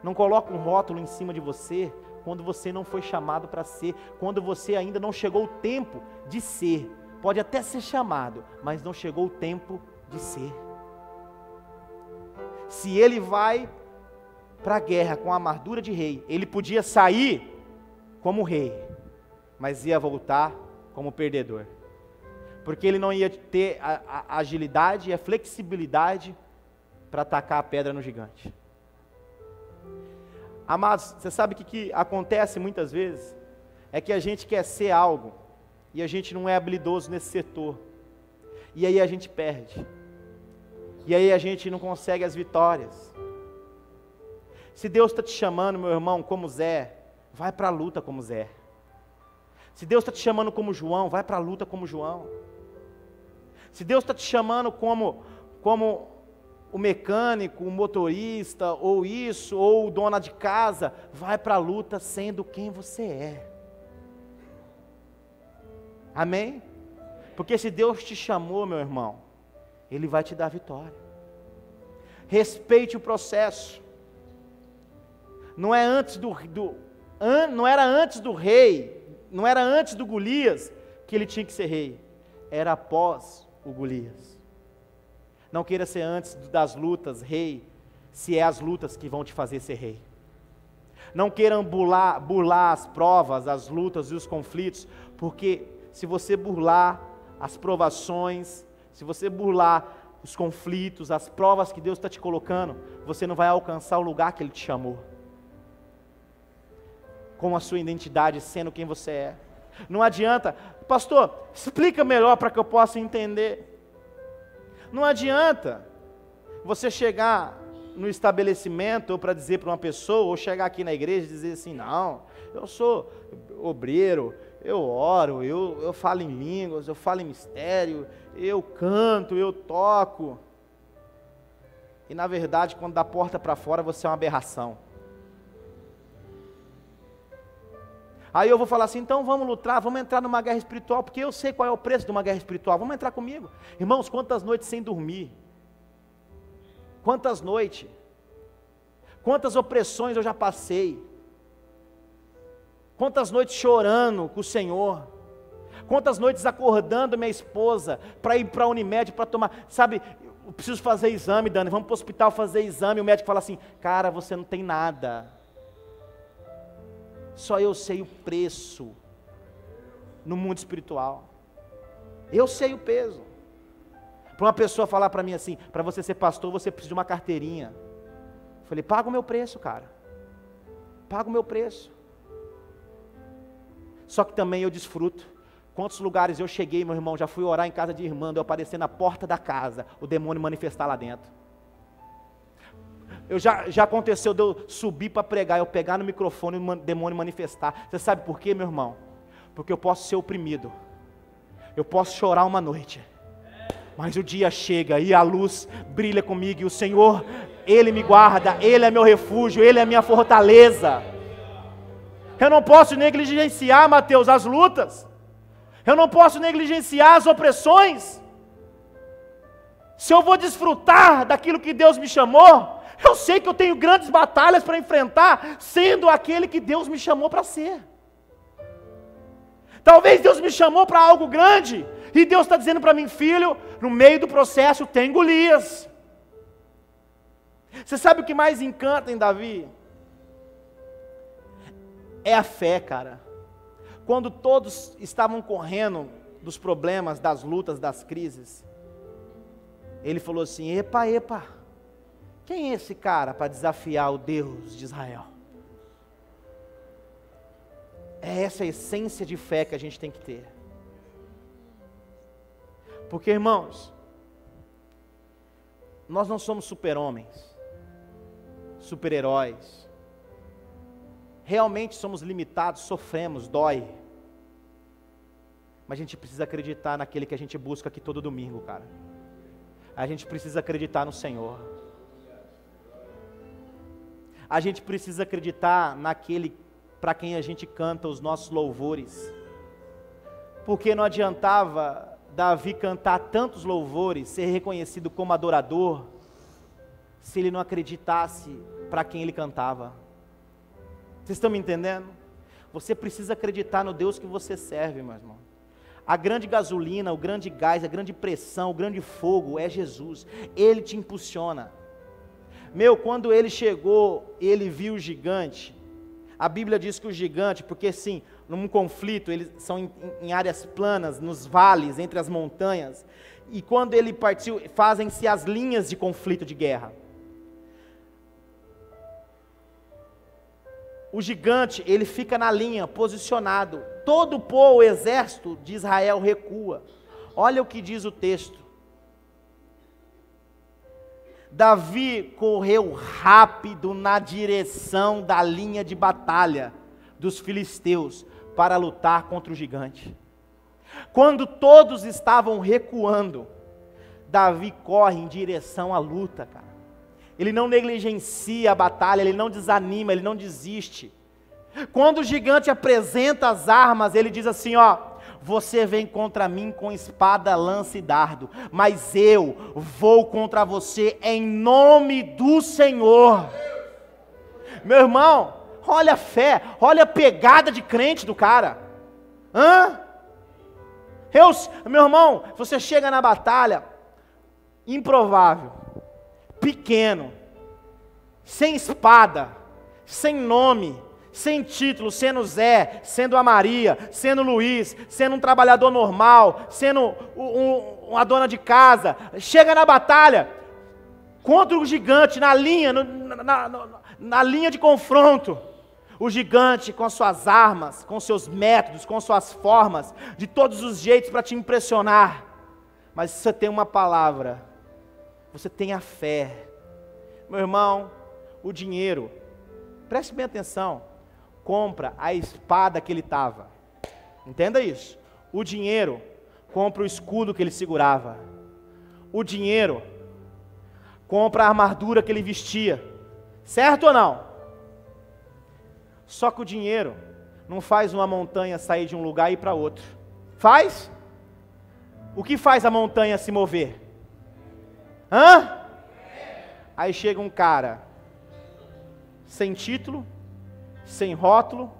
não coloca um rótulo em cima de você, quando você não foi chamado para ser, quando você ainda não chegou o tempo de ser. Pode até ser chamado, mas não chegou o tempo de ser. Se ele vai para a guerra com a armadura de rei, ele podia sair como rei, mas ia voltar como perdedor. Porque ele não ia ter a agilidade e a flexibilidade para atacar a pedra no gigante. Amados, você sabe o que acontece muitas vezes? É que a gente quer ser algo, e a gente não é habilidoso nesse setor, e aí a gente perde, e aí a gente não consegue as vitórias. Se Deus está te chamando, meu irmão, como Zé, vai para a luta como Zé. Se Deus está te chamando como João, vai para a luta como João. Se Deus está te chamando como o mecânico, o motorista, ou isso, ou o dona de casa, vai para a luta sendo quem você é. Amém? Porque se Deus te chamou, meu irmão, Ele vai te dar vitória. Respeite o processo. Não era antes do rei, não era antes do Golias que ele tinha que ser rei, era após o Golias. Não queira ser antes das lutas rei, se é as lutas que vão te fazer ser rei. Não queiram burlar as provas, as lutas e os conflitos, porque se você burlar as provações, se você burlar os conflitos, as provas que Deus está te colocando, você não vai alcançar o lugar que Ele te chamou, com a sua identidade, sendo quem você é. Não adianta, pastor, explica melhor para que eu possa entender. Não adianta você chegar no estabelecimento, ou para dizer para uma pessoa, ou chegar aqui na igreja e dizer assim, não, eu sou obreiro, eu oro, eu falo em línguas, eu falo em mistério, eu canto, eu toco. E na verdade, quando da porta para fora, você é uma aberração. Aí eu vou falar assim, então vamos lutar, vamos entrar numa guerra espiritual, porque eu sei qual é o preço de uma guerra espiritual, vamos entrar comigo. Irmãos, quantas noites sem dormir, quantas noites, quantas opressões eu já passei, quantas noites chorando com o Senhor, quantas noites acordando minha esposa, para ir para a Unimed, para tomar, sabe, eu preciso fazer exame, Dani, vamos para o hospital fazer exame, o médico fala assim, cara, você não tem nada, só eu sei o preço no mundo espiritual, eu sei o peso. Para uma pessoa falar para mim assim, para você ser pastor você precisa de uma carteirinha, eu falei, paga o meu preço, cara, paga o meu preço. Só que também eu desfruto. Quantos lugares eu cheguei, meu irmão, já fui orar em casa de irmã, eu aparecer na porta da casa, o demônio manifestar lá dentro. Já aconteceu de eu subir para pregar, eu pegar no microfone e o demônio manifestar. Você sabe por quê, meu irmão? Porque eu posso ser oprimido, eu posso chorar uma noite, mas o dia chega e a luz brilha comigo, e o Senhor, Ele me guarda, Ele é meu refúgio, Ele é minha fortaleza. Eu não posso negligenciar, Mateus, as lutas, eu não posso negligenciar as opressões. Se eu vou desfrutar daquilo que Deus me chamou, eu sei que eu tenho grandes batalhas para enfrentar, sendo aquele que Deus me chamou para ser. Talvez Deus me chamou para algo grande, E Deus está dizendo para mim, filho, no meio do processo tem Golias. Você sabe o que mais encanta em Davi? É a fé, cara. Quando todos estavam correndo dos problemas, das lutas, das crises, ele falou assim, epa, quem é esse cara para desafiar o Deus de Israel? É essa a essência de fé que a gente tem que ter. Porque, irmãos, nós não somos super-homens, super-heróis. Realmente somos limitados, sofremos, dói. Mas a gente precisa acreditar naquele que a gente busca aqui todo domingo, cara. A gente precisa acreditar no Senhor. A gente precisa acreditar naquele para quem a gente canta os nossos louvores. Porque não adiantava Davi cantar tantos louvores, ser reconhecido como adorador, se ele não acreditasse para quem ele cantava. Vocês estão me entendendo? Você precisa acreditar no Deus que você serve, meu irmão. A grande gasolina, o grande gás, a grande pressão, o grande fogo é Jesus. Ele te impulsiona. Quando ele chegou, ele viu o gigante. A Bíblia diz que o gigante, porque assim, num conflito, eles são em áreas planas, nos vales, entre as montanhas. E quando ele partiu, fazem-se as linhas de conflito de guerra. O gigante, ele fica na linha, posicionado. Todo o exército de Israel recua. Olha o que diz o texto. Davi correu rápido na direção da linha de batalha dos filisteus para lutar contra o gigante. Quando todos estavam recuando, Davi corre em direção à luta, cara. Ele não negligencia a batalha, ele não desanima, ele não desiste. Quando o gigante apresenta as armas, ele diz assim, você vem contra mim com espada, lança e dardo, mas eu vou contra você em nome do Senhor. Meu irmão, olha a fé, olha a pegada de crente do cara. Meu irmão, você chega na batalha, improvável, pequeno, sem espada, sem nome, sem título, sendo Zé, sendo a Maria, sendo Luiz, sendo um trabalhador normal, sendo uma dona de casa, chega na batalha, contra o gigante, na linha de confronto, o gigante com suas armas, com seus métodos, com suas formas, de todos os jeitos para te impressionar, mas você tem uma palavra, você tem a fé. Meu irmão, o dinheiro, preste bem atenção, compra a espada que ele estava, entenda isso, o dinheiro compra o escudo que ele segurava, o dinheiro compra a armadura que ele vestia, certo ou não? Só que o dinheiro não faz uma montanha sair de um lugar e ir para outro, faz? O que faz a montanha se mover? Aí chega um cara, sem título, sem rótulo,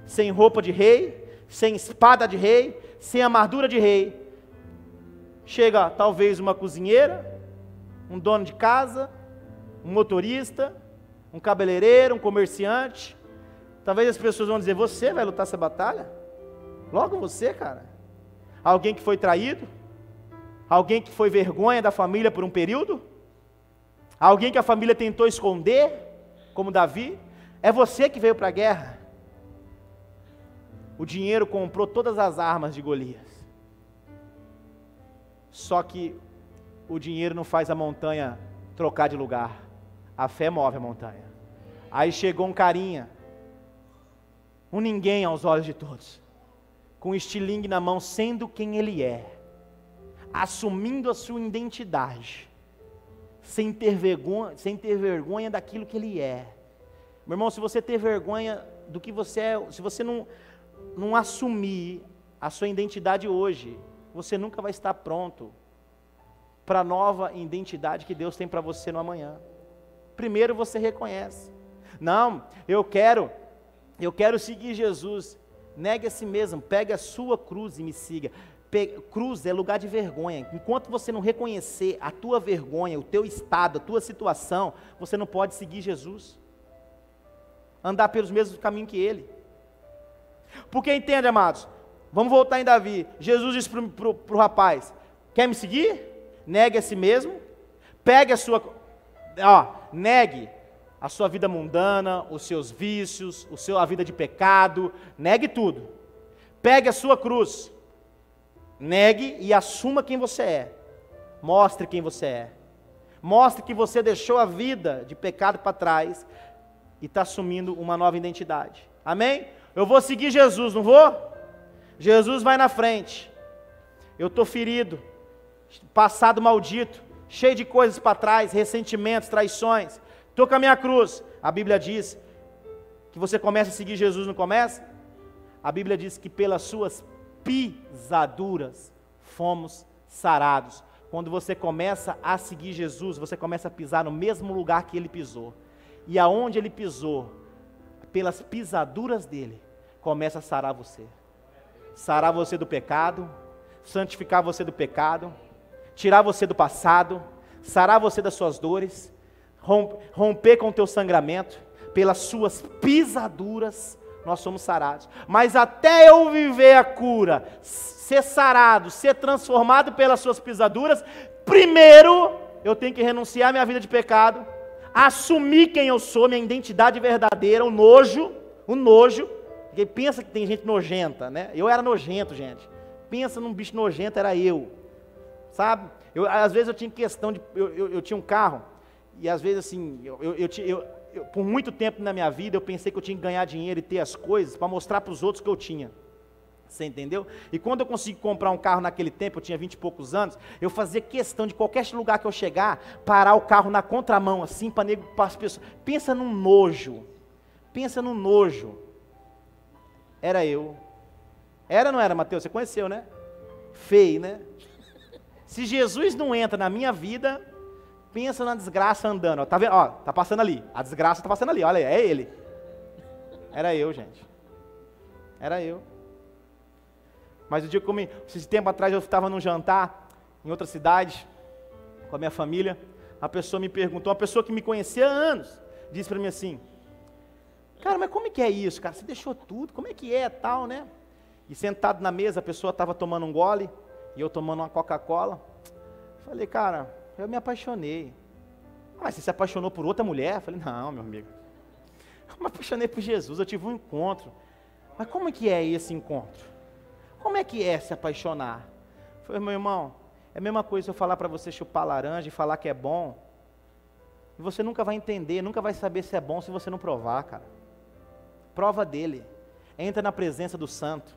sem roupa de rei, sem espada de rei, sem armadura de rei. Chega talvez uma cozinheira, um dono de casa, um motorista, um cabeleireiro, um comerciante. Talvez as pessoas vão dizer, você vai lutar essa batalha? Logo você, cara. Alguém que foi traído? Alguém que foi vergonha da família por um período? Alguém que a família tentou esconder, como Davi? É você que veio para a guerra. O dinheiro comprou todas as armas de Golias. Só que o dinheiro não faz a montanha trocar de lugar. A fé move a montanha. Aí chegou um carinha, um ninguém aos olhos de todos, com um estilingue na mão, sendo quem ele é, assumindo a sua identidade, sem ter vergonha daquilo que ele é. Meu irmão, se você ter vergonha do que você é, se você não assumir a sua identidade hoje, você nunca vai estar pronto para a nova identidade que Deus tem para você no amanhã. Primeiro você reconhece, não, eu quero seguir Jesus. Negue a si mesmo, pegue a sua cruz e me siga. cruz é lugar de vergonha. Enquanto você não reconhecer a tua vergonha, o teu estado, a tua situação, você não pode seguir Jesus. Andar pelos mesmos caminhos que Ele. Porque entende, amados? Vamos voltar em Davi. Jesus disse para o rapaz: quer me seguir? Negue a si mesmo. Pegue a sua... negue a sua vida mundana, os seus vícios, a vida de pecado. Negue tudo. Pegue a sua cruz. Negue e assuma quem você é. Mostre quem você é. Mostre que você deixou a vida de pecado para trás e está assumindo uma nova identidade. Amém? Eu vou seguir Jesus, não vou? Jesus vai na frente. Eu estou ferido, passado maldito, cheio de coisas para trás, ressentimentos, traições. Estou com a minha cruz. A Bíblia diz que você começa a seguir Jesus, não começa? A Bíblia diz que pelas suas pisaduras fomos sarados. Quando você começa a seguir Jesus, você começa a pisar no mesmo lugar que Ele pisou. E aonde Ele pisou, pelas pisaduras dEle, começa a sarar você. Sarar você do pecado, santificar você do pecado, tirar você do passado, sarar você das suas dores, romper com o teu sangramento. Pelas suas pisaduras nós somos sarados. Mas até eu viver a cura, ser sarado, ser transformado pelas suas pisaduras, primeiro eu tenho que renunciar à minha vida de pecado, assumir quem eu sou, minha identidade verdadeira, o nojo, porque pensa que tem gente nojenta, né? Eu era nojento, gente. Pensa num bicho nojento, era eu, sabe? Às vezes eu tinha questão de, eu tinha um carro, e às vezes assim, por muito tempo na minha vida, eu pensei que eu tinha que ganhar dinheiro e ter as coisas para mostrar para os outros que eu tinha. Você entendeu? E quando eu consegui comprar um carro naquele tempo, eu tinha 20 e poucos anos, eu fazia questão de qualquer lugar que eu chegar, parar o carro na contramão, assim, para as pessoas. Pensa num nojo. Era eu. Era ou não era, Mateus? Você conheceu, né? Feio, né? Se Jesus não entra na minha vida, pensa na desgraça andando. Ó, tá vendo? Ó, tá passando ali. A desgraça tá passando ali. Olha aí, é ele. Era eu, gente. Era eu. Mas o dia que esse tempo atrás eu estava num jantar em outra cidade com a minha família, a pessoa me perguntou, uma pessoa que me conhecia há anos, disse para mim assim: cara, mas como é que é isso, cara? Você deixou tudo, como é que é, tal, né? E sentado na mesa, a pessoa estava tomando um gole e eu tomando uma Coca-Cola. Falei: cara, eu me apaixonei. Mas você se apaixonou por outra mulher? Falei: não, meu amigo, eu me apaixonei por Jesus, eu tive um encontro. Mas como é que é esse encontro? Como é que é se apaixonar? Eu falei: meu irmão, é a mesma coisa se eu falar para você chupar laranja e falar que é bom, e você nunca vai entender, nunca vai saber se é bom se você não provar, cara. Prova dele, entra na presença do santo.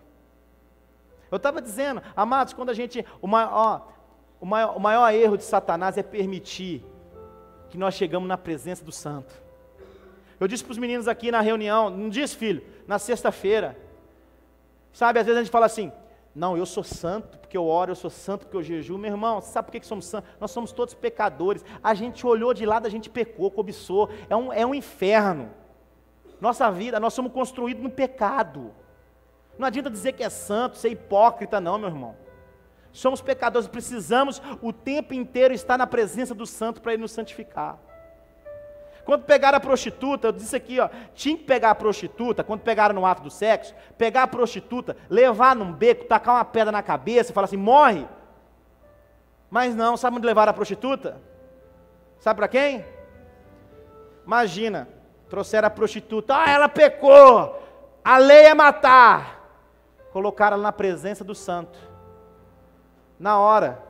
Eu estava dizendo, amados, quando a gente, o maior erro de Satanás é permitir que nós chegamos na presença do santo. Eu disse para os meninos aqui na reunião, não disse, filho, na sexta-feira, sabe, às vezes a gente fala assim: não, eu sou santo porque eu oro, eu sou santo porque eu jejuo. Meu irmão, sabe por que somos santos? Nós somos todos pecadores. A gente olhou de lado, a gente pecou, cobiçou, é um inferno. Nossa vida, nós somos construídos no pecado. Não adianta dizer que é santo, ser hipócrita, não, meu irmão. Somos pecadores, precisamos o tempo inteiro estar na presença do santo para Ele nos santificar. Quando pegaram a prostituta, eu disse aqui, ó, tinha que pegar a prostituta, quando pegaram no ato do sexo, pegar a prostituta, levar num beco, tacar uma pedra na cabeça e falar assim: morre. Mas não, sabe onde levaram a prostituta? Sabe para quem? Imagina, trouxeram a prostituta, ela pecou, a lei é matar. Colocaram ela na presença do santo. Na hora,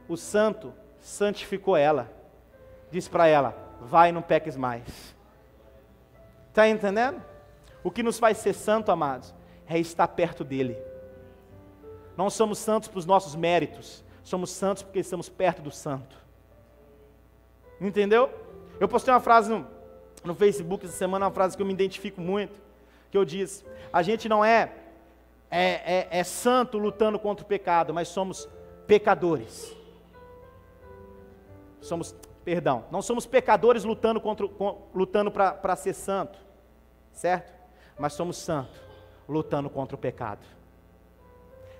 o santo santificou ela, disse para ela: vai e não peques mais. Está entendendo? O que nos faz ser santo, amados, é estar perto dEle. Não somos santos por nossos méritos, somos santos porque estamos perto do santo. Entendeu? Eu postei uma frase no Facebook essa semana, uma frase que eu me identifico muito, que eu disse: a gente não é santo lutando contra o pecado, mas somos pecadores. Não somos pecadores lutando para ser santo, certo? Mas somos santos lutando contra o pecado.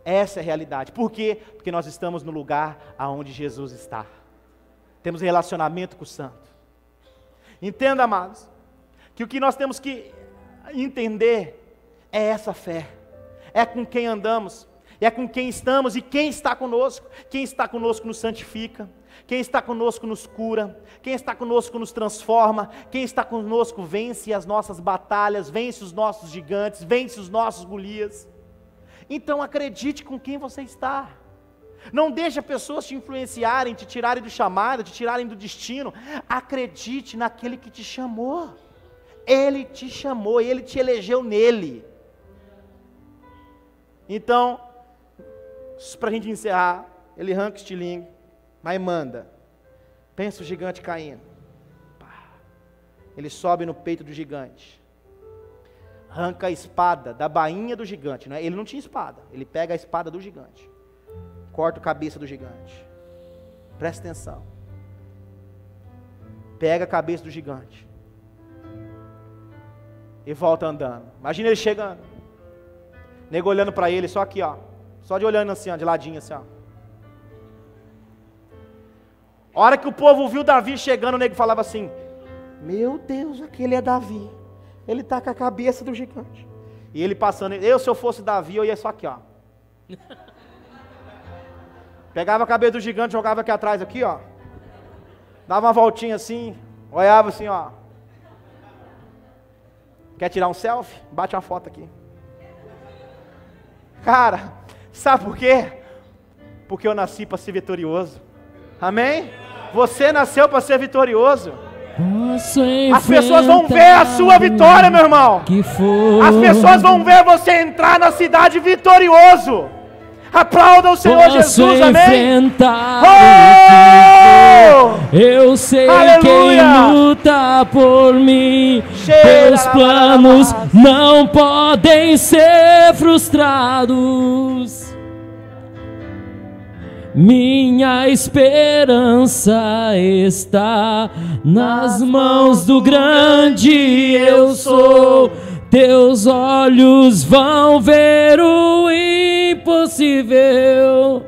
Essa é a realidade. Por quê? Porque nós estamos no lugar aonde Jesus está. Temos relacionamento com o Santo. Entenda, amados, que o que nós temos que entender é essa fé. É com quem andamos, é com quem estamos e quem está conosco. Quem está conosco nos santifica. Quem está conosco nos cura, quem está conosco nos transforma, quem está conosco vence as nossas batalhas, vence os nossos gigantes, vence os nossos Golias. Então acredite com quem você está. Não deixe pessoas te influenciarem, te tirarem do chamado, te tirarem do destino. Acredite naquele que te chamou. Ele te chamou, Ele te elegeu nele. Então, para a gente encerrar, ele arranca o estilingue, mas manda. Pensa o gigante caindo. Ele sobe no peito do gigante. Arranca a espada da bainha do gigante. Não é? Ele não tinha espada. Ele pega a espada do gigante. Corta a cabeça do gigante. Presta atenção. Pega a cabeça do gigante. E volta andando. Imagina ele chegando. Nego olhando para ele, só aqui, ó. Só de olhando assim, ó, de ladinho assim, ó. A hora que o povo viu Davi chegando, o nego falava assim: meu Deus, aquele é Davi. Ele está com a cabeça do gigante. E ele passando, se eu fosse Davi, eu ia só aqui, ó. Pegava a cabeça do gigante, jogava aqui atrás, aqui, ó. Dava uma voltinha assim, olhava assim, ó. Quer tirar um selfie? Bate uma foto aqui. Cara, sabe por quê? Porque eu nasci para ser vitorioso. Amém? Você nasceu para ser vitorioso. As pessoas vão ver a sua vitória, meu irmão. As pessoas vão ver você entrar na cidade vitorioso. Aplauda o Senhor Jesus, amém? Eu sei quem luta por mim. Teus planos não podem ser frustrados. Minha esperança está nas mãos do grande eu sou. Teus olhos vão ver o impossível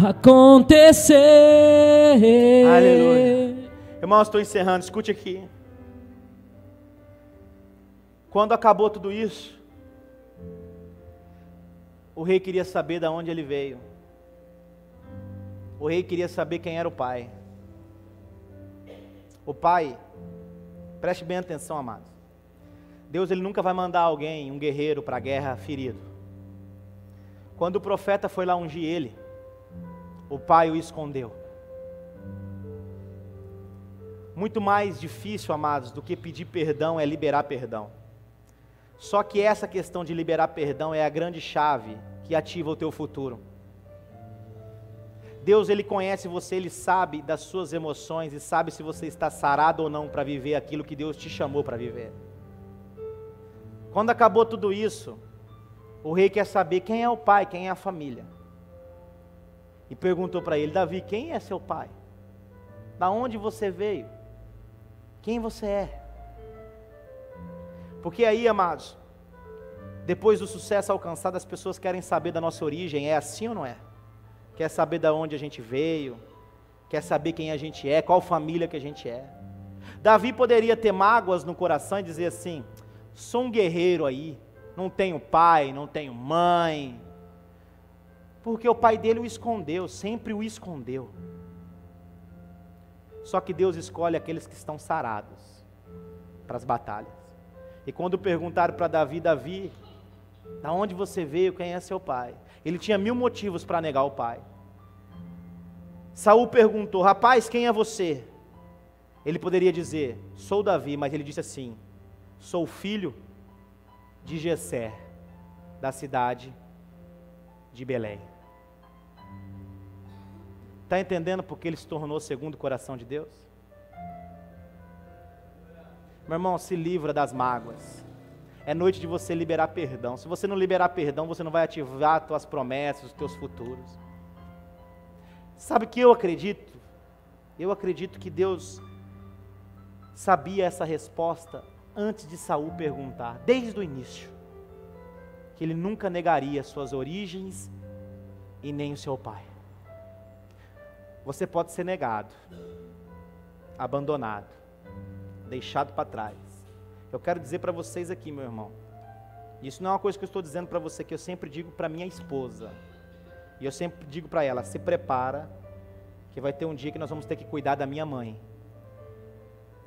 acontecer. Aleluia. Irmãos, estou encerrando, escute aqui. Quando acabou tudo isso, o rei queria saber de onde ele veio. O rei queria saber quem era o pai. O pai, preste bem atenção, amados. Deus, ele nunca vai mandar alguém, um guerreiro, para a guerra ferido. Quando o profeta foi lá ungir ele, o pai o escondeu. Muito mais difícil, amados, do que pedir perdão é liberar perdão. Só que essa questão de liberar perdão é a grande chave que ativa o teu futuro. Deus, ele conhece você, ele sabe das suas emoções e sabe se você está sarado ou não para viver aquilo que Deus te chamou para viver. Quando acabou tudo isso, o rei quer saber quem é o pai, quem é a família. E perguntou para ele: Davi, quem é seu pai? Da onde você veio? Quem você é? Porque aí, amados, depois do sucesso alcançado, as pessoas querem saber da nossa origem. É assim ou não é? Quer saber de onde a gente veio, quer saber quem a gente é, qual família que a gente é. Davi poderia ter mágoas no coração e dizer assim: sou um guerreiro aí, não tenho pai, não tenho mãe, porque o pai dele o escondeu, sempre o escondeu. Só que Deus escolhe aqueles que estão sarados para as batalhas. E quando perguntaram para Davi: Davi, da onde você veio, quem é seu pai? Ele tinha 1000 motivos para negar o pai. Saul perguntou: rapaz, quem é você? Ele poderia dizer: sou Davi, mas ele disse assim: sou filho de Jessé, da cidade de Belém. Está entendendo por que ele se tornou segundo o coração de Deus? Meu irmão, se livra das mágoas. É noite de você liberar perdão. Se você não liberar perdão, você não vai ativar as tuas promessas, os teus futuros. Sabe o que eu acredito? Eu acredito que Deus sabia essa resposta antes de Saul perguntar, desde o início, que ele nunca negaria suas origens e nem o seu pai. Você pode ser negado, abandonado, deixado para trás. Eu quero dizer para vocês aqui, meu irmão, isso não é uma coisa que eu estou dizendo para você, que eu sempre digo para minha esposa, e eu sempre digo para ela: se prepara, que vai ter um dia que nós vamos ter que cuidar da minha mãe.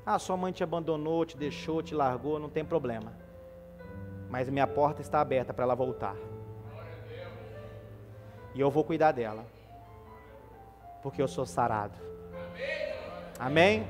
Ah, sua mãe te abandonou, te deixou, te largou, não tem problema, mas minha porta está aberta para ela voltar, e eu vou cuidar dela, porque eu sou sarado. Amém?